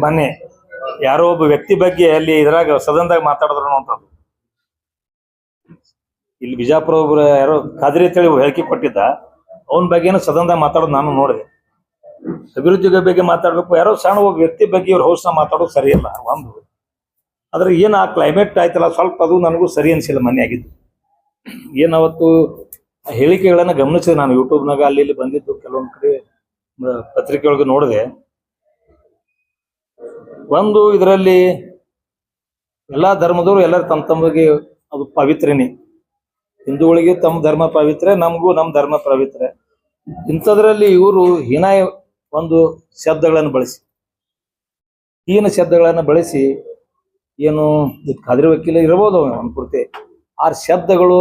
ಮೊನ್ನೆ ಯಾರೋ ಒಬ್ಬ ವ್ಯಕ್ತಿ ಬಗ್ಗೆ ಅಲ್ಲಿ ಇದ್ರಾಗ ಸದನದಾಗ ಮಾತಾಡಿದ್ರು ಅಂತದ್ದು. ಇಲ್ಲಿ ಬಿಜಾಪುರ ಒಬ್ರು ಯಾರೋ ಖಾದ್ರಿ ಅಂತೇಳಿ ಹೇಳಿಕೆ ಕೊಟ್ಟಿದ್ದ, ಅವನ ಬಗ್ಗೆನೂ ಸದನದಾಗ ಮಾತಾಡೋದು ನಾನು ನೋಡಿದೆ. ಅಭಿವೃದ್ಧಿ ಬಗ್ಗೆ ಮಾತಾಡ್ಬೇಕು, ಯಾರೋ ಸಣ್ಣ ಒಬ್ಬ ವ್ಯಕ್ತಿ ಬಗ್ಗೆ ಇವ್ರ ಹೌಸ್ನ ಮಾತಾಡೋದು ಸರಿ ಇಲ್ಲ ಒಂದು. ಆದ್ರೆ ಏನ್ ಆ ಕ್ಲೈಮೇಟ್ ಆಯ್ತಲ್ಲ ಸ್ವಲ್ಪ ಅದು ನನಗೂ ಸರಿ ಅನ್ಸಿಲ್ಲ ಮೊನ್ನೆ ಆಗಿದ್ದು. ಏನ್ ಅವತ್ತು ಹೇಳಿಕೆಗಳನ್ನ ಗಮನಿಸಿದೆ ನಾನು ಯೂಟ್ಯೂಬ್ನಾಗ ಅಲ್ಲಿ ಇಲ್ಲಿ ಬಂದಿದ್ದು ಕೆಲವೊಂದ್ ಕಡೆ ಪತ್ರಿಕೆ ಒಳಗೆ ನೋಡಿದೆ. ಒಂದು ಇದರಲ್ಲಿ ಎಲ್ಲಾ ಧರ್ಮದವರು ಎಲ್ಲರೂ ತಮ್ಮ ತಮ್ಮಗೆ ಅದು ಪವಿತ್ರನೇ. ಹಿಂದೂಗಳಿಗೆ ತಮ್ಮ ಧರ್ಮ ಪವಿತ್ರ, ನಮಗೂ ನಮ್ಮ ಧರ್ಮ ಪವಿತ್ರ. ಇಂಥದ್ರಲ್ಲಿ ಇವರು ಹೀನಾಯ ಒಂದು ಶಬ್ದಗಳನ್ನು ಬಳಸಿ, ಹೀನ ಶಬ್ದಗಳನ್ನ ಬಳಸಿ ಏನು ಖಾದ್ರಿ ವಕೀಲ ಇರ್ಬೋದು ಒಂದು ಪೂರ್ತಿ ಆ ಶಬ್ದಗಳು,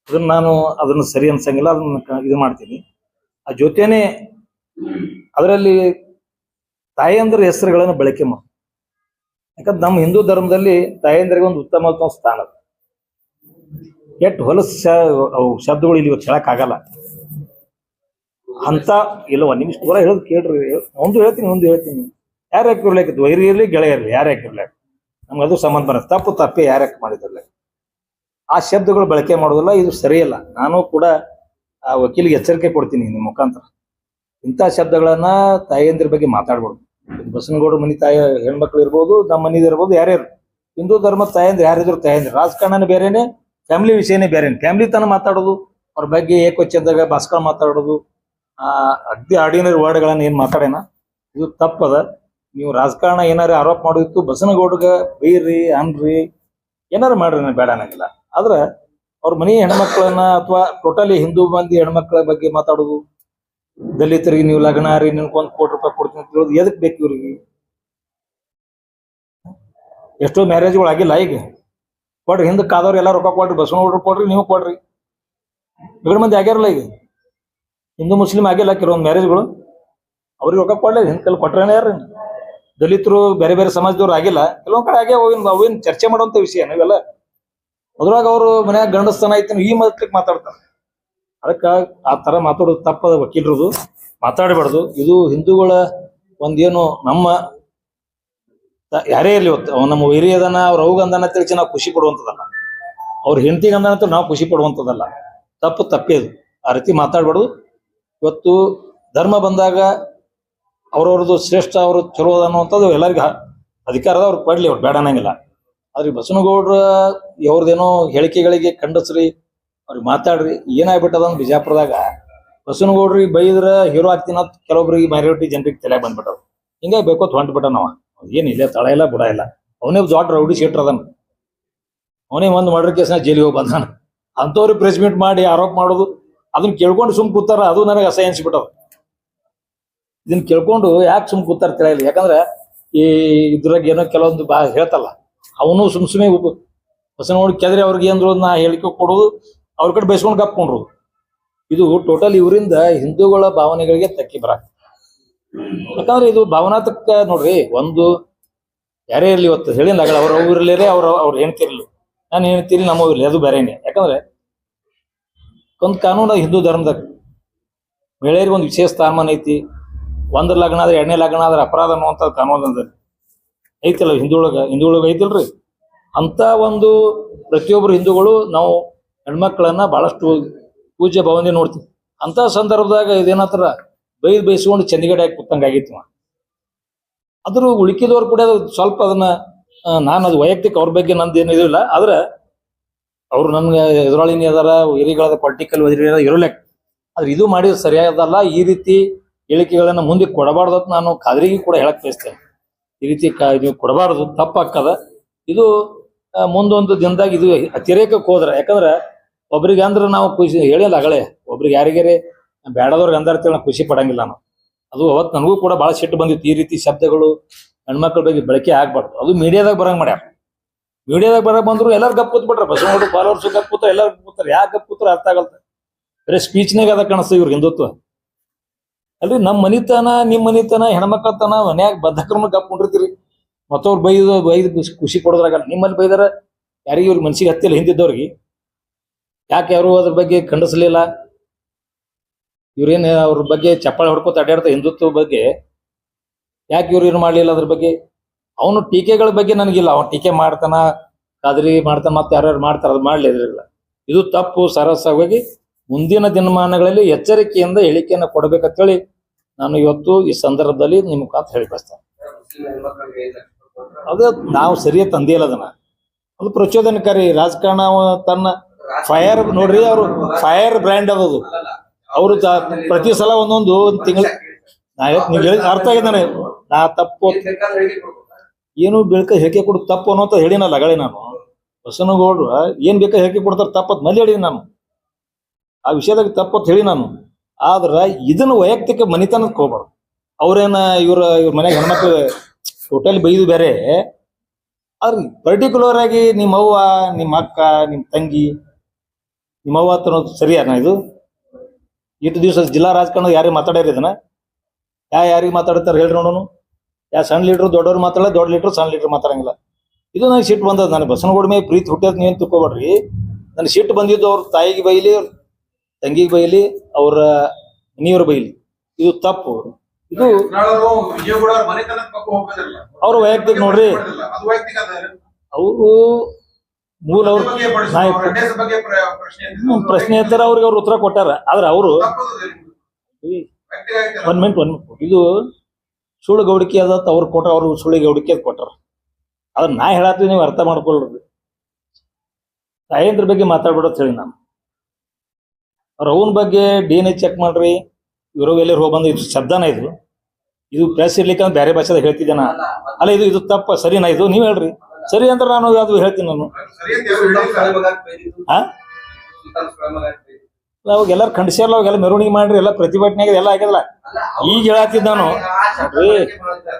ಅದನ್ನ ನಾನು ಅದನ್ನು ಸರಿ ಅನ್ಸಂಗಿಲ್ಲ, ಅದನ್ನ ಇದು ಮಾಡ್ತೀನಿ. ಆ ಜೊತೆನೆ ಅದರಲ್ಲಿ ತಾಯಂದ್ರ ಹೆಸರುಗಳನ್ನು ಬಳಕೆ ಮಾಡಿ. ಯಾಕಂದ್ರೆ ನಮ್ಮ ಹಿಂದೂ ಧರ್ಮದಲ್ಲಿ ತಾಯಂದ್ರಿಗೆ ಒಂದು ಉತ್ತಮ ಸ್ಥಾನ. ಎಷ್ಟು ಹೊಲಸ ಶಬ್ದಗಳು ಇಲ್ಲಿ ಹೇಳಕ್ಕಾಗಲ್ಲ ಅಂತ. ಇಲ್ಲ ಒಂದ್ ನಿಮಿಷ ಕೂಡ ಹೇಳೋದು ಕೇಳ್ರಿ, ಒಂದು ಹೇಳ್ತೀನಿ. ಯಾರು ಯಾಕಿರ್ಲಿಕ್ಕೆ ವೈರಿ ಇರ್ಲಿ ಗೆಳೆಯ ಇರ್ಲಿ, ಯಾರು ಯಾಕಿರ್ಲಿಕ್ಕೆ ನಮ್ಗೆ ಅದು ಸಂಬಂಧ ಬರುತ್ತೆ. ತಪ್ಪೇ ಯಾರ್ಯಾಕೆ ಮಾಡಿದ್ರಲ್ಲ ಆ ಶಬ್ದಗಳು ಬಳಕೆ ಮಾಡೋದಿಲ್ಲ, ಇದು ಸರಿಯಲ್ಲ. ನಾನು ಕೂಡ ಆ ವಕೀಲಿಗೆ ಎಚ್ಚರಿಕೆ ಕೊಡ್ತೀನಿ ನಿಮ್ಮ ಮುಖಾಂತರ. ಇಂಥ ಶಬ್ದಗಳನ್ನ ತಾಯಿಯಂದ್ರ ಬಗ್ಗೆ ಮಾತಾಡ್ಬಾರ್ದು. ಬಸನಗೌಡ ಮನಿ ತಾಯಿ ಹೆಣ್ಮಕ್ಳು ಇರ್ಬೋದು, ನಮ್ಮ ಮನಿದು ಇರ್ಬೋದು, ಯಾರ್ಯಾರು ಹಿಂದೂ ಧರ್ಮದ ತಾಯಂದ್ರ ಯಾರಿದ್ರು ತಾಯಂದ್ರ. ರಾಜಕಾರಣನೇ ಬೇರೆನೆ, ಫ್ಯಾಮಿಲಿ ವಿಷಯನೇ ಬೇರೆನೆ. ಫ್ಯಾಮಿಲಿ ತನ ಮಾತಾಡೋದು, ಅವ್ರ ಬಗ್ಗೆ ಏಕವಚನದಾಗ ಭಾಸ್ಕರ್ ಮಾತಾಡೋದು, ಅಗ್ದಿ ಆರ್ಡಿನರಿ ವರ್ಡ್ಗಳನ್ನ ಏನ್ ಮಾತಾಡೇನ, ಇದು ತಪ್ಪದ. ನೀವು ರಾಜಕಾರಣ ಏನಾರು ಆರೋಪ ಮಾಡೋದಿತ್ತು ಬಸನಗೌಡಗ ಬೈರಿ ಅನ್ರಿ ಏನಾರು ಮಾಡ್ರಿ, ಬೇಡ ಅನ್ನಂಗಿಲ್ಲ. ಆದ್ರ ಅವ್ರ ಮನಿ ಹೆಣ್ಮಕ್ಳನ್ನ ಅಥವಾ ಟೋಟಲಿ ಹಿಂದೂ ಮಂದಿ ಹೆಣ್ಮಕ್ಳ ಬಗ್ಗೆ ಮಾತಾಡೋದು, ದಲಿತರಿಗೆ ನೀವು ಲಗ್ನ ರೀ ನಿನ್ಕೊಂದ್ ₹1 ಕೊಡ್ತೀನಿ ಅಂತ ಹೇಳೋದು ಎದಕ್ ಬೇಕು ಇವ್ರಿಗೆ? ಎಷ್ಟೋ ಮ್ಯಾರೇಜ್ಗಳು ಆಗಿಲ್ಲ ಈಗ, ಕೊಡ್ರಿ. ಹಿಂದಕ್ಕೆ ಆದವ್ರು ಎಲ್ಲ ರೊಕ್ಕ ಕೊಡ್ರಿ, ಬಸವನಗೌಡ್ರು ಕೊಡ್ರಿ, ನೀವು ಕೊಡ್ರಿ. ಎರಡು ಮಂದಿ ಆಗ್ಯಾರಲ್ಲ ಈಗ, ಹಿಂದೂ ಮುಸ್ಲಿಂ ಆಗಿಲ್ಲ ಕೆಲವೊಂದು ಮ್ಯಾರೇಜ್ಗಳು, ಅವ್ರಿಗೆ ರೊಕ್ಕ ಕೊಡ್ಲಿ. ಹಿಂದಕಲ್ಲಿ ಕೊಟ್ರೇನೆ ಯಾರು? ದಲಿತರು ಬೇರೆ ಬೇರೆ ಸಮಾಜದವ್ರು ಆಗಿಲ್ಲ, ಕೆಲವೊಂದ್ ಕಡೆ ಆಗ್ಯಾವ. ಅವೇನ್ ಚರ್ಚೆ ಮಾಡುವಂತ ವಿಷಯ ನೀವೆಲ್ಲ. ಅದ್ರಾಗ ಅವರು ಮನ್ಯಾಗ ಗಂಡಸ್ತನ ಐತಿ ಈ ಮತಕ್ಕೆ ಮಾತಾಡ್ತಾರೆ. ಅದಕ್ಕ ಆ ತರ ಮಾತಾಡೋದು ತಪ್ಪದ. ವಕೀಲರದು ಮಾತಾಡಬಾರ್ದು. ಇದು ಹಿಂದೂಗಳ ಒಂದೇನು ನಮ್ಮ ಯಾರೇ ಇರ್ಲಿ, ಇವತ್ತು ನಮ್ಮ ಹಿರಿಯದನ ಅವ್ರ ಅವಗಂದನ ತಿಳಿಸಿ ನಾವು ಖುಷಿ ಪಡುವಂಥದ್ದಲ್ಲ, ಅವ್ರ ಹೆಂಡತಿಗಂದನಂತೂ ನಾವು ಖುಷಿ ಪಡುವಂಥದ್ದಲ್ಲ. ತಪ್ಪೇ ಅದು. ಆ ರೀತಿ ಮಾತಾಡ್ಬಾರ್ದು. ಇವತ್ತು ಧರ್ಮ ಬಂದಾಗ ಅವ್ರವ್ರದ್ದು ಶ್ರೇಷ್ಠ, ಅವರು ಚಲೋ ಅನ್ನುವಂಥದ್ದು ಎಲ್ಲರಿಗೂ ಅಧಿಕಾರದ ಅವ್ರಿಗೆ ಪಡ್ಲಿ, ಅವ್ರು ಬೇಡ ಅನ್ನಂಗಿಲ್ಲ. ಆದ್ರೆ ಬಸವನಗೌಡ್ರ ಅವ್ರದ್ದೇನೋ ಹೇಳಿಕೆಗಳಿಗೆ ಖಂಡಿಸ್ರಿ, ಅವ್ರಿಗೆ ಮಾತಾಡ್ರಿ. ಏನಾಗ್ಬಿಟ್ಟದಂದ್ರೆ ಬಿಜಾಪುರದಾಗ ಬಸವನಗೌಡ್ರಿಗೆ ಬೈದ್ರ ಹೀರೋ ಆಗ್ತೀನ ಕೆಲವೊಬ್ರಿಗೆ ಮೈನಾರಿಟಿ ಜನರಿಗೆ ತಲೆ ಬಂದ್ಬಿಟ್ಟವ್. ಹಿಂಗಾಗಿ ಬೇಕೋತ್ ಹೊಂಟ್ಬಿಟ್ಟ ನಾವ. ಏನಿಲ್ಲ, ತಳ ಇಲ್ಲ ಬುಡ ಇಲ್ಲ. ಅವನೇ ದೊಡ್ಡ ರೌಡಿ ಶೀಟ್ರ್ ಅದನ್. ಅವನೇ ಒಂದು ಮರ್ಡರ್ ಕೇಸ್ನ ಜೈಲಿಗೆ ಹೋಗಿ ಬಂದಾನ. ಅಂಥವ್ರಿಗೆ ಪ್ರೆಸ್ ಮೀಟ್ ಮಾಡಿ ಆರೋಪ ಮಾಡೋದು, ಅದನ್ನ ಕೇಳ್ಕೊಂಡು ಸುಮ್ ಕೂತಾರ. ಅದು ನನಗೆ ಅಸಹ್ಯ ಅನ್ಸ್ಬಿಟ್ಟವ. ಇದನ್ನ ಕೇಳ್ಕೊಂಡು ಯಾಕೆ ಸುಮ್ ಕೂತಾರ ತಿಳಿಯಲ್ಲ. ಯಾಕಂದ್ರೆ ಈ ಇದ್ರಾಗ ಏನೋ ಕೆಲವೊಂದು ಹೇಳ್ತಲ್ಲ, ಅವನು ಸುಮ್ಮನೆ ಬಸವನಗೌಡ ಕೆದ್ರಿ ಅವ್ರಿಗೆ ಏನ್ರು ನಾ ಹೇಳಿಕೆ ಕೊಡೋದು, ಅವ್ರ ಕಡೆ ಬೈಸ್ಕೊಂಡು ಕಪ್ಕೊಂಡ್ರು. ಇದು ಟೋಟಲ್ ಇವರಿಂದ ಹಿಂದೂಗಳ ಭಾವನೆಗಳಿಗೆ ತಕ್ಕಿ ಬರಾಕ. ಯಾಕಂದ್ರೆ ಇದು ಭಾವನಾತ್ಮಕ ನೋಡ್ರಿ. ಒಂದು ಯಾರೇ ಇರ್ಲಿ, ಇವತ್ತು ಹೇಳಿಲ್ಲ ಅವ್ರ ಇರ್ಲೇರೆ, ಅವ್ರ ಹೆಣ್ತಿರ್ಲಿ, ನಾನು ಹೇಳ್ತೀನಿ ನಮ್ಮ ಇರ್ಲಿ, ಅದು ಬೇರೆನೆ. ಯಾಕಂದ್ರೆ ಒಂದು ಕಾನೂನು ಹಿಂದೂ ಧರ್ಮದಾಗ ಮಹಿಳೆಯರಿಗೆ ಒಂದು ವಿಶೇಷ ಸ್ಥಾನಮಾನ ಐತಿ. ಒಂದ್ರ ಲಗ್ನ ಆದ್ರೆ 2ನೇ ಲಗ್ನ ಆದ್ರೆ ಅಪರಾಧ ಅನ್ನುವಂಥ ಕಾನೂನು ಐತಿಲ್ಲ ಹಿಂದೂಳಗ ಐತಿಲ್ರಿ. ಅಂತ ಒಂದು ಪ್ರತಿಯೊಬ್ಬರು ಹಿಂದೂಗಳು ನಾವು ಹೆಣ್ಮಕ್ಳನ್ನ ಬಹಳಷ್ಟು ಪೂಜ್ಯ ಭಾವನೆ ನೋಡ್ತೀವಿ. ಅಂತ ಸಂದರ್ಭದಾಗ ಇದೇನತ್ರ ಬೈಸ್ಕೊಂಡು ಚಂದಿಗಡೆ ಹಾಕಿ ಕೂತಂಗ ಆಗಿತ್ತು. ಅದ್ರ ಉಳಿಕಿದವ್ರು ಕೂಡ ಸ್ವಲ್ಪ ಅದನ್ನ, ನಾನು ಅದು ವೈಯಕ್ತಿಕ ಅವ್ರ ಬಗ್ಗೆ ನಂದು ಏನು ಇದಿಲ್ಲ. ಆದ್ರೆ ಅವ್ರು ನನ್ಗೆ ಎದುರಾಳಿನಿ ಅದಾರ, ಹಿರಿಗಳದ ಪೊಲಿಟಿಕಲ್ ಇರೋಲೆಕ್. ಆದ್ರೆ ಇದು ಮಾಡಿದ್ರೆ ಸರಿಯಾದಲ್ಲ. ಈ ರೀತಿ ಹೇಳಿಕೆಗಳನ್ನ ಮುಂದೆ ಕೊಡಬಾರ್ದು ಅಂತ ನಾನು ಖಾದ್ರಿಗೆ ಕೂಡ ಹೇಳಕ್ ಬಯಸ್ತೇನೆ. ಈ ರೀತಿ ನೀವು ಕೊಡಬಾರ್ದು, ತಪ್ಪಾಕ್ಕದ. ಇದು ಮುಂದೊಂದು ದಿನದಾಗ ಇದು ಅತಿರೇಕಕ್ಕೆ ಹೋದ್ರ, ಯಾಕಂದ್ರೆ ಒಬ್ರಿಗೆ ಅಂದ್ರೆ ನಾವು ಖುಷಿ ಹೇಳಿಲ್ಲ ಅಗಳೇ, ಒಬ್ರಿಗೆ ಯಾರಿಗಾರೆ ಬೇಡದವ್ರಿಗೆ ಅಂದಾರ್ತೇಳಿ ನಾವು ಖುಷಿ ಪಡಂಗಿಲ್ಲ ನಾವು. ಅದು ಅವತ್ತು ನನಗೂ ಕೂಡ ಬಹಳ ಸಿಟ್ಟು ಬಂದಿತ್ತು. ಈ ರೀತಿ ಶಬ್ದಗಳು ಹೆಣ್ಮಕ್ಳ ಬಗ್ಗೆ ಬಳಕೆ ಆಗ್ಬಾರ್ದು. ಅದು ಮೀಡಿಯಾದಾಗ ಬರಂಗ್ ಮಾಡ್ಯಾರ. ಮೀಡಿಯಾದಾಗ ಬರಕ್ ಬಂದ್ರು ಎಲ್ಲರೂ ಗಪ್ ಕೂತ್ಬಿಟ್ರೆ, ಬಸವನಗೌಡ ಫಾಲೋವರ್ಸ್ ಗಪ್ ಕೂತಾರೆ, ಎಲ್ಲರೂ ಕೂತಾರೆ. ಯಾಕೆ ಗಪ್ ಕೂತಾರೆ ಅರ್ಥ ಆಗಲ್ತ. ಬರೀ ಸ್ಪೀಚ್ನಾಗ ಅದ ಕಾಣಿಸ್ತದೆ ಇವ್ರ ಹಿಂದುತ್ವ. ಅಲ್ರಿ, ನಮ್ಮ ಮನಿತನ ನಿಮ್ಮ ಮನಿತನ ಹೆಣ್ಮಕ್ಳ ತನ ಮನ್ಯಾಗ ಬದ್ಧಕ್ರಮ ಗಪ್ ಕುಂಡಿರ್ತೀರಿ. ಮತ್ತವ್ರು ಬೈದು ಖುಷಿ ಕೊಡೋದ್ರಾಗಲ್ಲ. ನಿಮ್ಮಲ್ಲಿ ಬೈದಾರ ಯಾರಿಗೆ ಇವ್ರಿಗೆ ಮನ್ಸಿಗೆ ಹತ್ತಿಲ್ಲ, ಹಿಂದಿದ್ದವ್ರಿಗೆ ಯಾಕೆ ಯಾರು ಅದ್ರ ಬಗ್ಗೆ ಖಂಡಿಸ್ಲಿಲ್ಲ. ಇವ್ರೇನು ಅವ್ರ ಬಗ್ಗೆ ಚಪ್ಪಾಳೆ ಹೊಡ್ಕೋತ ಅಡ್ಡಾಡ್ತಾ ಹಿಂದುತ್ವ ಬಗ್ಗೆ ಯಾಕೆ ಇವ್ರು ಏನು ಮಾಡಲಿಲ್ಲ ಅದ್ರ ಬಗ್ಗೆ. ಅವನು ಟೀಕೆಗಳ ಬಗ್ಗೆ ನನಗಿಲ್ಲ, ಅವನು ಟೀಕೆ ಮಾಡ್ತಾನ, ಕಾದ್ರಿ ಮಾಡ್ತಾನ, ಮತ್ತೆ ಯಾರ್ಯಾರು ಮಾಡ್ತಾರ, ಅದು ಮಾಡ್ಲಿ ಇದ್ರಿಲ್ಲ. ಇದು ತಪ್ಪು. ಸರಸವಾಗಿ ಮುಂದಿನ ದಿನಮಾನಗಳಲ್ಲಿ ಎಚ್ಚರಿಕೆಯಿಂದ ಹೇಳಿಕೆಯನ್ನು ಕೊಡಬೇಕಂತೇಳಿ ನಾನು ಇವತ್ತು ಈ ಸಂದರ್ಭದಲ್ಲಿ ನಿಮ್ ಕಾತ್ ಹೇಳಿ ಬಯಸ್ತೇನೆ. ಅದು ನಾವು ಸರಿಯಾಗಿ ತಂದಿಲ್ಲ ಅದನ್ನ. ಅದು ಪ್ರಚೋದನಕಾರಿ ರಾಜಕಾರಣ. ತನ್ನ ಫೈರ್ ನೋಡ್ರಿ, ಅವರು ಫೈರ್ ಬ್ರ್ಯಾಂಡ್ ಅದದು. ಅವರು ಪ್ರತಿ ಸಲ ಒಂದೊಂದು ತಿಂಗಳ ನೀವು ಹೇಳಿ ಅರ್ಥ ಆಗಿದ್ದಾನೆ. ನಾ ತಪ್ಪು ಏನು ಬೇಕಾ ಹೇಳಿಕೆ ಕೊಡು ತಪ್ಪು ಅನ್ನೋಂತ ಹೇಳಿನಲ್ಲ ಅಗಳೆ ನಾನು. ಬಸನಗೌಡ್ರು ಏನ್ ಬೇಕಾ ಹೇಳಿಕೆ ಕೊಡ್ತಾರೆ ತಪ್ಪತ್ ಮಲ್ಲಿ ಹೇಳಿ ನಾನು ಆ ವಿಷಯದಾಗ ತಪ್ಪತ್ ಹೇಳಿ ನಾನು. ಆದ್ರ ಇದನ್ನ ವೈಯಕ್ತಿಕ ಮನಿತನಕ್ಕೆ ಹೋಗ್ಬಾರ್ದು. ಅವ್ರೇನ ಇವ್ರ ಮನೆಗೆ ಹೆಣ್ಮಕ್ಳು ಟೋಟಲ್ ಬೈದು ಬೇರೆ, ಆದ್ರೆ ಪರ್ಟಿಕ್ಯುಲರ್ ಆಗಿ ನಿಮ್ಮ ಅವ್ವ, ನಿಮ್ಮ ಅಕ್ಕ, ನಿಮ್ಮ ತಂಗಿ, ನಿಮ್ಮ ಅವ್ವ ಅನ್ನೋದು ಸರಿಯಾನ? ಇದು ಇಷ್ಟು ದಿವಸ ಜಿಲ್ಲಾ ರಾಜಕಾರಣ ಯಾರಿಗೆ ಮಾತಾಡ್ಯಾರ ಇದನ್ನ? ಯಾರಿಗೆ ಮಾತಾಡ್ತಾರೆ ಹೇಳ್ರಿ ನೋಡೋನು. ಸಣ್ಣ ಲೀಡ್ರು ದೊಡ್ಡವ್ರು ಮಾತಾಡಲ್ಲ, ದೊಡ್ಡ ಲೀಡ್ರು ಸಣ್ಣ ಲೀಡ್ರು ಮಾತಾಡಂಗಿಲ್ಲ. ಇದು ನನಗೆ ಸಿಟ್ಟು ಬಂದದ. ನಾನು ಬಸನಗೌಡ ಮೇಲೆ ಪ್ರೀತಿ ಹುಟ್ಟೋದ್ ನೀವೇನು ತಿಳ್ಕೊಬೇಡ್ರಿ. ನನಗೆ ಸಿಟ್ಟು ಬಂದಿದ್ದು ಅವ್ರ ತಾಯಿಗೆ ಬೈಲಿ, ತಂಗಿಗೆ ಬೈಲಿ, ಅವ್ರ ಮನೆಯವ್ರ ಬೈಲಿ, ಇದು ತಪ್ಪು. ಇದು ಅವ್ರ ವೈಯಕ್ತಿಕ ನೋಡ್ರಿ. ಅವರು ಮೂಲ ಅವ್ರ ಪ್ರಶ್ನೆ ಇರ್ತಾರ, ಅವ್ರಿಗೆ ಅವ್ರು ಉತ್ತರ ಕೊಟ್ಟಾರ. ಆದ್ರೆ ಅವರು ಒಂದ್ ಮಿನಿಟ್ ಇದು ಸುಳ್ಳು ಗೌಡಿಕೆ ಅದ ಅವ್ರು ಕೊಟ್ರ, ಅವ್ರು ಸುಳ್ಳು ಗೌಡಿಕೆ ಅದ್ ಕೊಟ್ಟಾರ. ಅದನ್ನ ನಾ ಹೇಳತ್ತೀವಿ, ನೀವು ಅರ್ಥ ಮಾಡ್ಕೊಳ್ರಿ. ತಾಯಂದ್ರ ಬಗ್ಗೆ ಮಾತಾಡ್ಬಿಡೋದು ಹೇಳಿ ನಾನು. ಅವ್ರ ಅವನ ಬಗ್ಗೆ DNA ಚೆಕ್ ಮಾಡ್ರಿ. ಇವರು ಎಲ್ಲರೂ ಹೋಗಿ ಬಂದು ಇದು ಶಬ್ದನ ಇದು ಪ್ರೆಸ್ ಇರ್ಲಿಕ್ಕೆ ಅಂದ್ರೆ ಬೇರೆ ಭಾಷೆದಾಗ ಹೇಳ್ತಿದ್ದೇನ ಅಲ್ಲ. ಇದು ತಪ್ಪ ಸರಿನಾ? ಇದು ನೀವ್ ಹೇಳ್ರಿ. ಸರಿ ಅಂದ್ರೆ ನಾನು ಅದು ಹೇಳ್ತೀನಿ ನಾನು. ಅವಾಗ ಎಲ್ಲಾರು ಖಂಡಿಸ್ಯಾರಲ್ಲ, ಅವಾಗೆಲ್ಲ ಮೆರವಣಿಗೆ ಮಾಡ್ರಿ, ಎಲ್ಲ ಪ್ರತಿಭಟನೆ ಎಲ್ಲ ಆಗ್ಯದಲ್ಲ. ಈಗ ಹೇಳತ್ತಿದ್ ನಾನು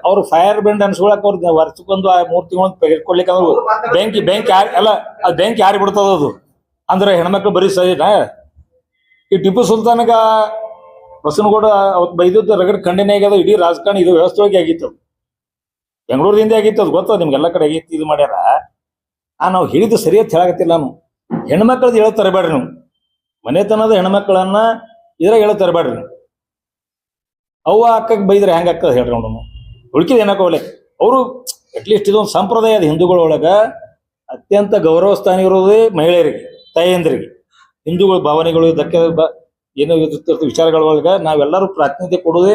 ಅವ್ರು ಫೈರ್ ಬ್ರ್ಯಾಂಡ್ ಅನ್ಸ್ಕೊಳಕ್ ಅವ್ರ ವರ್ಷಕ್ಕೊಂದು 3 ತಿಂಗಳು ಇಟ್ಕೊಡ್ಲಿಕ್ಕೆ ಅಂದ್ರೆ ಬೆಂಕಿ ಅಲ್ಲ, ಅದು ಬೆಂಕಿ ಯಾರಿ ಬಿಡ್ತದ ಅದು ಅಂದ್ರೆ ಹೆಣ್ಮಕ್ಳು ಬರೀ ಸರಿನಾ? ಈ ಟಿಪ್ಪು ಸುಲ್ತಾನ್ಗ ಬಸನಗೌಡ ಅವತ್ತು ಬೈದದ್ದು ರಗಡ್ ಖಂಡನೆ ಆಗ್ಯದ. ಇಡೀ ರಾಜಕಾರಣ ಇದು ವ್ಯವಸ್ಥೆಯಾಗಿ ಆಗಿತ್ತು, ಬೆಂಗಳೂರಿಂದ ಆಗಿತ್ತು, ಅದು ಗೊತ್ತದ ನಿಮ್ಗೆಲ್ಲ ಕಡೆ ಆಗಿತ್ತು. ಇದು ಮಾಡ್ಯಾರ. ನಾವು ಹೇಳಿದ್ದು ಸರಿಯಾಗಿ ಹೇಳಕತ್ತಿಲ್ಲ. ನಾನು ಹೆಣ್ಮಕ್ಳದ್ದು ಹೇಳೋ ತರಬೇಡ್ರಿ. ನೀವು ಮನೆತನದ ಹೆಣ್ಮಕ್ಳನ್ನ ಇದ್ರಾಗ ಹೇಳೋ ತರಬೇಡ್ರಿ. ಅವ್ವ ಅಕ್ಕಕ್ಕೆ ಬೈದ್ರೆ ಹೆಂಗ ಆಗ್ತದೆ ಹೇಳ್ರಿ ನೋಡೋಣ. ಉಳ್ಕಿದ ಏನಕ್ಕೆ ಹೋಗ್ಲಿ. ಅವರು ಅಟ್ಲೀಸ್ಟ್ ಇದೊಂದು ಸಂಪ್ರದಾಯ ಅದು ಹಿಂದೂಗಳೊಳಗ ಅತ್ಯಂತ ಗೌರವ ಸ್ಥಾನ ಇರೋದೇ ಮಹಿಳೆಯರಿಗೆ, ತಾಯಂದ್ರಿಗೆ. ಹಿಂದೂಗಳ ಭಾವನೆಗಳು ಧಕ್ಕೆ ಏನೋ ವಿಚಾರಗಳೊಳಗ ನಾವೆಲ್ಲರೂ ಪ್ರಾತಿನಿಧ್ಯ ಕೊಡೋದೇ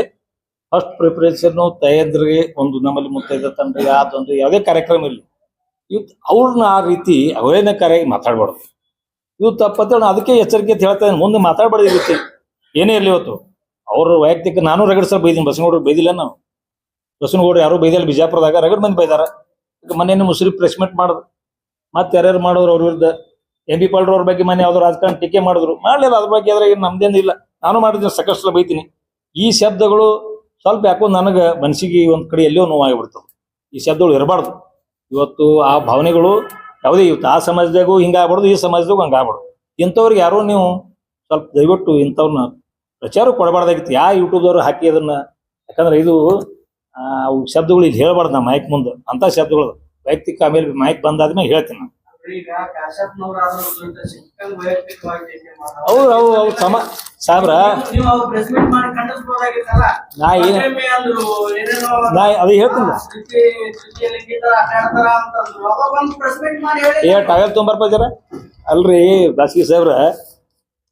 ಫಸ್ಟ್ ಪ್ರಿಪರೇಷನ್ ತಾಯಂದ್ರಿಗೆ. ಒಂದು ನಮ್ಮಲ್ಲಿ ಮುತ್ತೈದ ತಂಡ್ರಿ ಆತಂದ್ರೆ ಯಾವುದೇ ಕಾರ್ಯಕ್ರಮ ಇರಲಿ, ಇವತ್ತು ಅವ್ರನ್ನ ಆ ರೀತಿ ಅವಹೇಳನಕಾರಿಯಾಗಿ ಮಾತಾಡ್ಬಾರ್ದು. ಇದು ತಪ್ಪತ್ತೆ. ನಾನು ಅದಕ್ಕೆ ಎಚ್ಚರಿಕೆ ಅಂತ ಹೇಳ್ತಾ ಇದ್ದೀನಿ. ಮುಂದೆ ಮಾತಾಡ್ಬಾರ್ದು ಈ ರೀತಿ ಏನೇ ಇರಲಿ. ಇವತ್ತು ಅವ್ರ ವೈಯಕ್ತಿಕ ನಾನು ರಗಡ್ ಸಲ ಬೈದೀನಿ. ಬಸನಗೌಡ್ರು ಬೈದಿಲ್ಲ. ನಾವು ಬಸನಗೌಡ್ರು ಯಾರು ಬೈದಿಲ್ಲ. ಬಿಜಾಪುರದಾಗ ರಗಡ್ ಮಂದಿ ಬೈದಾರ. ಮನೇನು ಮುಸ್ರಿ ಪ್ರೆಸ್ ಮೀಟ್ ಮಾಡಿದ್ರು, ಮತ್ತೆ ಯಾರ್ಯಾರು ಮಾಡೋರು ಅವ್ರ ವಿರುದ್ಧ. MP ಪಾಲ್ರು ಅವ್ರ ಬಗ್ಗೆ ಮನೆ ಯಾವ್ದು ರಾಜಕಾರಣ ಟೀಕೆ ಮಾಡಿದ್ರು, ಮಾಡ್ಲಿಲ್ಲ. ಅದ್ರ ಬಗ್ಗೆ ಅದ್ರಾಗ ನಮ್ದೇನು ಇಲ್ಲ. ನಾನು ಮಾಡಿದ್ದೀನಿ, ಸಾಕಷ್ಟು ಬೈತೀನಿ. ಈ ಶಬ್ದಗಳು ಸ್ವಲ್ಪ ಯಾಕೋ ನನಗೆ ಮನಸ್ಸಿಗೆ ಒಂದ್ ಕಡೆ ಎಲ್ಲೋ ನೋವಾಗಿಬಿಡ್ತದೆ. ಈ ಶಬ್ದಗಳು ಇರಬಾರ್ದು. ಇವತ್ತು ಆ ಭಾವನೆಗಳು ಯಾವುದೇ ಇವತ್ತು ಆ ಸಮಾಜದಾಗೂ ಹಿಂಗಾಗ್ಬಾರ್ದು, ಈ ಸಮಾಜದಾಗೂ ಹಂಗಾಗ್ಬಾರ್ದು. ಇಂಥವ್ರಿಗೆ ಯಾರೋ ನೀವು ಸ್ವಲ್ಪ ದಯವಿಟ್ಟು ಇಂಥವ್ರನ್ನ ಪ್ರಚಾರ ಕೊಡಬಾರ್ದಾಗಿತ್ತು. ಯೂಟ್ಯೂಬ್ದವ್ರು ಹಾಕಿ ಅದನ್ನ. ಯಾಕಂದ್ರೆ ಇದು ಶಬ್ದಗಳು ಇಲ್ಲಿ ಹೇಳ್ಬಾರ್ದು ನಮ್ಮ ಮೈಕ್ ಮುಂದೆ. ಅಂತ ಶಬ್ದಗಳು ವೈಯಕ್ತಿಕ ಆಮೇಲೆ ಮೈಕ್ ಬಂದಾದ್ಮೇಲೆ ಹೇಳ್ತೀನಿ ನಾನು. ಅವ್ರು ಸಾಬ್ರ ನಾ ಅದು ಹೇಳ್ತೀನಿ. ಟಾವೆಲ್ ತೊಂಬರ್ಪ ಜರ ಅಲ್ರಿ ದಾಸಗಿ ಸಾಹೇಬ್ರ.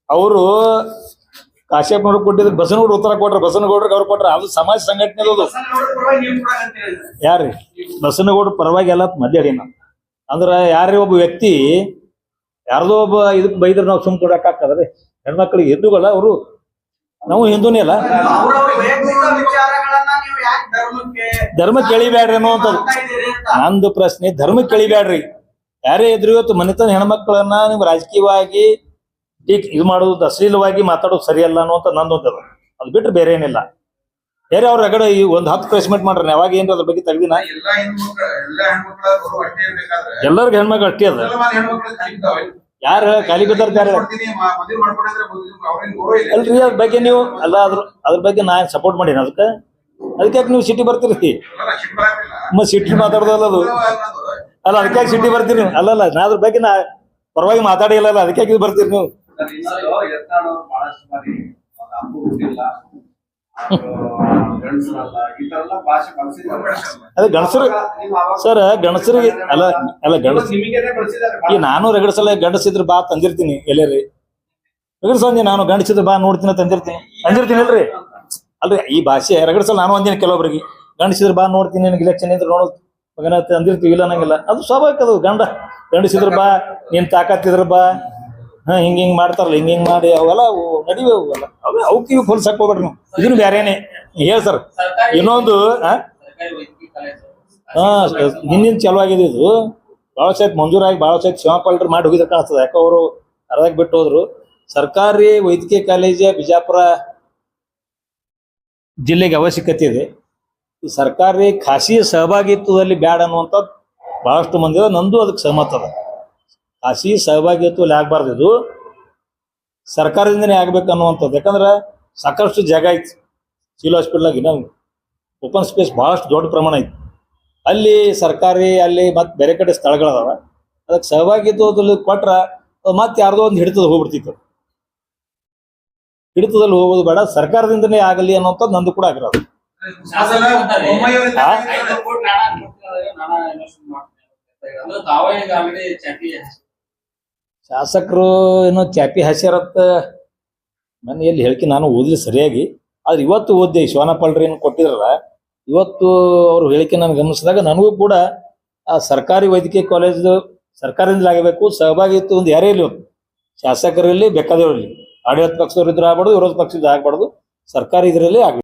ಅವರು ಕಾಶ್ಯಪ್ನವ್ರು ಕೊಟ್ಟಿದ್ರು, ಬಸನಗೌಡ್ರು ಉತ್ತರ ಕೊಟ್ರ, ಬಸನಗೌಡ್ರಿಗೆ ಅವ್ರು ಕೊಟ್ರ. ಅದು ಸಮಾಜ ಸಂಘಟನೆ. ಅದು ಯಾರ್ರಿ ಬಸನಗೌಡ್ರ ಪರವಾಗಿ ಎಲ್ಲ ಮಧ್ಯಾಡಿ ನಾವು. ಅಂದ್ರೆ ಯಾರೇ ಒಬ್ಬ ವ್ಯಕ್ತಿ ಯಾರ್ದೋ ಒಬ್ಬ ಇದಕ್ ಬೈದ್ರೆ ನಾವು ಸುಮ್ ಕೊಡಕ್ಕಾಗ್ತದ್ರಿ? ಹೆಣ್ಮಕ್ಳಿಗೆ ಹಿಂದೂಗಳ ಅವರು, ನಾವು ಹಿಂದೂನೇ ಅಲ್ಲ. ಧರ್ಮ ಕೇಳಿಬ್ಯಾಡ್ರಿ ಅನ್ನೋಂಥದ್ದು ನಂದು ಪ್ರಶ್ನೆ. ಧರ್ಮ ಕೇಳಿಬ್ಯಾಡ್ರಿ. ಯಾರೇ ಇದ್ರು ಇವತ್ತು ಮನೆತನ ಹೆಣ್ಮಕ್ಳನ್ನ ನೀವು ರಾಜಕೀಯವಾಗಿ ಇದು ಮಾಡೋದು, ಅಶ್ಲೀಲವಾಗಿ ಮಾತಾಡೋದು ಸರಿಯಲ್ಲ ಅನ್ನೋಂಥ ನಂದೊಂದದ. ಅದು ಬಿಟ್ರೆ ಬೇರೆ ಏನಿಲ್ಲ. ಬೇರೆ ಅವ್ರ ರಗಡ ಈ ಒಂದು 10 ಪ್ರೆಸ್ ಮೀಟ್ ಮಾಡ್ರಿ, ಯಾವಾಗ ಏನ್ರ ಅದ್ರ ಬಗ್ಗೆ ತೆಗ್ದಿನ. ಎಲ್ಲರಿಗೂ ಹೆಣ್ಮಕ್ಳು ಅಷ್ಟೇ ಅದ. ಯಾರು ಖಾಲಿ ಬಿದ್ದಾರ ಅಲ್ರಿ? ಅದ್ರ ಬಗ್ಗೆ ನೀವು ಅಲ್ಲ, ಅದ್ರ ಬಗ್ಗೆ ನಾ ಸಪೋರ್ಟ್ ಮಾಡೀನಿ. ಅದಕ್ಕೆ ನೀವು ಸಿಟಿ ಬರ್ತೀರಿ. ಸಿಟಿ ಮಾತಾಡ್ದಲ್ಲ ಅದು ಅಲ್ಲ, ಅದಕ್ಕೆ ಸಿಟಿ ಬರ್ತೀರಿ. ಅಲ್ಲಲ್ಲ, ನಾ ಅದ್ರ ಬಗ್ಗೆ ನಾ ಪರವಾಗಿ ಮಾತಾಡಿಲ್ಲ, ಅದಕ್ಕೆ ಬರ್ತೀರಿ ನೀವು. ಗಂಡಸರಲ್ಲ ಈ ತರ ಎಲ್ಲ ಭಾಷೆ ಬಳಸಿದ್ದಾರೆ. ಅದೇ ಗಂಡಸರು ಸರ್, ಗಂಡಸರಿಗೆ ಅಲ್ಲ ಅಲ್ಲ ಗಂಡಸ ನಿಮಗೇನೆ ಬಳಸಿದ್ದಾರೆ. ಈ ನಾನು ರಗಡ್ಸಲ ಗಂಡಸಿದ್ರ ಬಾ ತಂದಿರ್ತೀನಿ ಎಲ್ಲೇರಿ ರಗಡ್ಸಂದಿ ನಾನು ಗಂಡಸಿದ್ರ ಬಾ ನೋಡ್ತೀನಿ ತಂದಿರ್ತೀನಿ ಇಲ್ರಿ ಅಲ್ರಿ ಈ ಭಾಷೆ ರಗಡ್ಸಲ ನಾನು ಅಂದಿನ ಕೆಲವೊಬ್ರಿಗೆ ಗಂಡಸಿದ್ರ ಬಾ ನೋಡ್ತೀನಿ ನಿನಗೆ ಇಲೆಕ್ಷನ್ ಇದ್ರೆ ನೋಡೋದು ಮಗನ ಅಂದಿರ್ತೀವಿ ಇಲ್ಲ ನಂಗಿಲ್ಲ ಅದು ಸ್ವಾಭಾವಿಕ ಅದು ಗಂಡಸಿದ್ರ ಬಾ ನೀನ್ ತಾಕತ್ತಿದ್ರ ಬಾ ಹಿಂಗ್ ಮಾಡ್ತಾರಲ್ಲ ಹಿಂಗ್ ಮಾಡಿ ಅವೆಲ್ಲ ನಡಿವೆ ಅವೆಲ್ಲ ಅವಕ್ಕೆ ಫುಲ್ ಸಾಕ್ ಹೋಗ್ಬೇಡ್ರಿ ನೀವು ಇದನ್ನು ಬ್ಯಾರೇನೆ ಹೇಳಿ ಸರ್. ಇನ್ನೊಂದು ಹಿಂದಿನ ಚಲೋ ಆಗಿದೆ ಇದು ಭಾಳ ಸಹಿತ ಮಂಜೂರಾಗಿ ಭಾಳ ಸಹಿತ ಶಿವಪಾಲ್ರು ಮಾಡಿ ಹೋಗಿದ್ರೆ ಕಾಣಿಸ್ತದೆ. ಯಾಕೆ ಅವರು ಅರ್ಧಾಕ್ ಬಿಟ್ಟು ಹೋದ್ರು. ಸರ್ಕಾರಿ ವೈದ್ಯಕೀಯ ಕಾಲೇಜ್ ಬಿಜಾಪುರ ಜಿಲ್ಲೆಗೆ ಅವಶ್ಯಕತೆ ಇದೆ. ಈ ಸರ್ಕಾರಿ ಖಾಸಗಿ ಸಹಭಾಗಿತ್ವದಲ್ಲಿ ಬ್ಯಾಡ ಅನ್ನುವಂಥ ಬಹಳಷ್ಟು ಮಂದಿ ಅದ. ನಂದು ಅದಕ್ಕೆ ಸಹಮತ ಅದ. ಖಾಸಗಿ ಸಹಭಾಗಿತ್ವದಲ್ಲಿ ಆಗ್ಬಾರ್ದು, ಇದು ಸರ್ಕಾರದಿಂದನೇ ಆಗ್ಬೇಕು ಅನ್ನುವಂಥದ್ದು. ಯಾಕಂದ್ರೆ ಸಾಕಷ್ಟು ಜಾಗ ಐತಿ ಸಿವಿಲ್ ಹಾಸ್ಪಿಟ್ಲಾಗ, ಇನ್ನ ಓಪನ್ ಸ್ಪೇಸ್ ಬಹಳಷ್ಟು ದೊಡ್ಡ ಪ್ರಮಾಣ ಐತಿ. ಅಲ್ಲಿ ಸರ್ಕಾರಿ ಅಲ್ಲಿ ಮತ್ತೆ ಬೇರೆ ಕಡೆ ಸ್ಥಳಗಳದಾವ. ಅದಕ್ಕೆ ಸಹಭಾಗಿತ್ವದಲ್ಲಿ ಕೊಟ್ರ ಮತ್ತೆ ಯಾರ್ದೋ ಒಂದು ಹಿಡಿತದ ಹೋಗ್ಬಿಡ್ತಿತ್ತು. ಹಿಡಿತದಲ್ಲಿ ಹೋಗೋದು ಬೇಡ, ಸರ್ಕಾರದಿಂದನೇ ಆಗಲಿ ಅನ್ನೋಂಥದ್ದು ನಂದು ಕೂಡ ಆಗಿರೋದು. ಶಾಸಕರು ಏನೋ ಚಾಪಿ ಹಾಸ್ಯಾರತ್ತ ನನ್ನ ಎಲ್ಲಿ ಹೇಳ್ಕಿ ನಾನು ಓದ್ಲಿ ಸರಿಯಾಗಿ. ಆದ್ರೆ ಇವತ್ತು ಓದ್ದೆ ಶಿವನಪಾಲ್ರಿ ಏನು ಕೊಟ್ಟಿದ್ರಲ್ಲ, ಇವತ್ತು ಅವ್ರು ಹೇಳಿಕೆ ನಾನು ಗಮನಿಸಿದಾಗ ನನಗೂ ಕೂಡ ಆ ಸರ್ಕಾರಿ ವೈದ್ಯಕೀಯ ಕಾಲೇಜು ಸರ್ಕಾರದಿಂದ ಆಗಬೇಕು, ಸಹಭಾಗಿತ್ವ ಒಂದು ಯಾರೇ ಇಲ್ಲಿ ಶಾಸಕರಲ್ಲಿ ಬೇಕಾದವರಲ್ಲಿ ಆಡಳಿತ ಪಕ್ಷದವ್ರು ಇದ್ರೆ ಆಗ್ಬಾರ್ದು, ವಿರೋಧ ಪಕ್ಷದ ಆಗ್ಬಾರ್ದು, ಸರ್ಕಾರಿ ಇದರಲ್ಲಿ ಆಗ್ಬೇಕು.